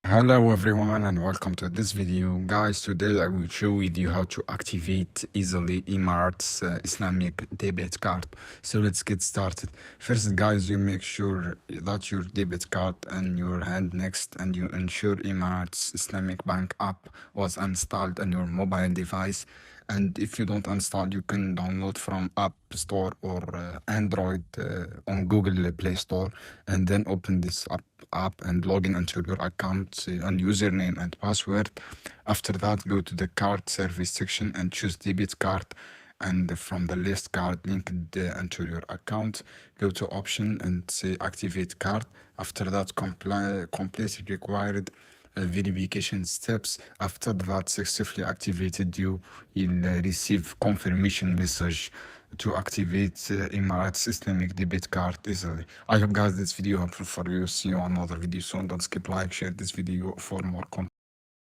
Hello everyone and welcome to this video. Guys, today I will show you how to activate easily Emirates Islamic Debit card. So let's get started. First guys, you make sure that your debit card in your hand next, and you ensure Emirates Islamic Bank app was installed on your mobile device. And if you don't install, you can download from App Store or Android on Google Play Store, and then open this app and log in into your account and username and password. After that, go to the card service section and choose debit card. And from the list card linked into your account, go to option and say activate card. After that, complete required verification steps. After that successfully activated, you'll receive confirmation message to activate Emirates Islamic Debit card easily. I hope guys this video helpful for you. See you on another video soon. Don't skip like, share this video for more content.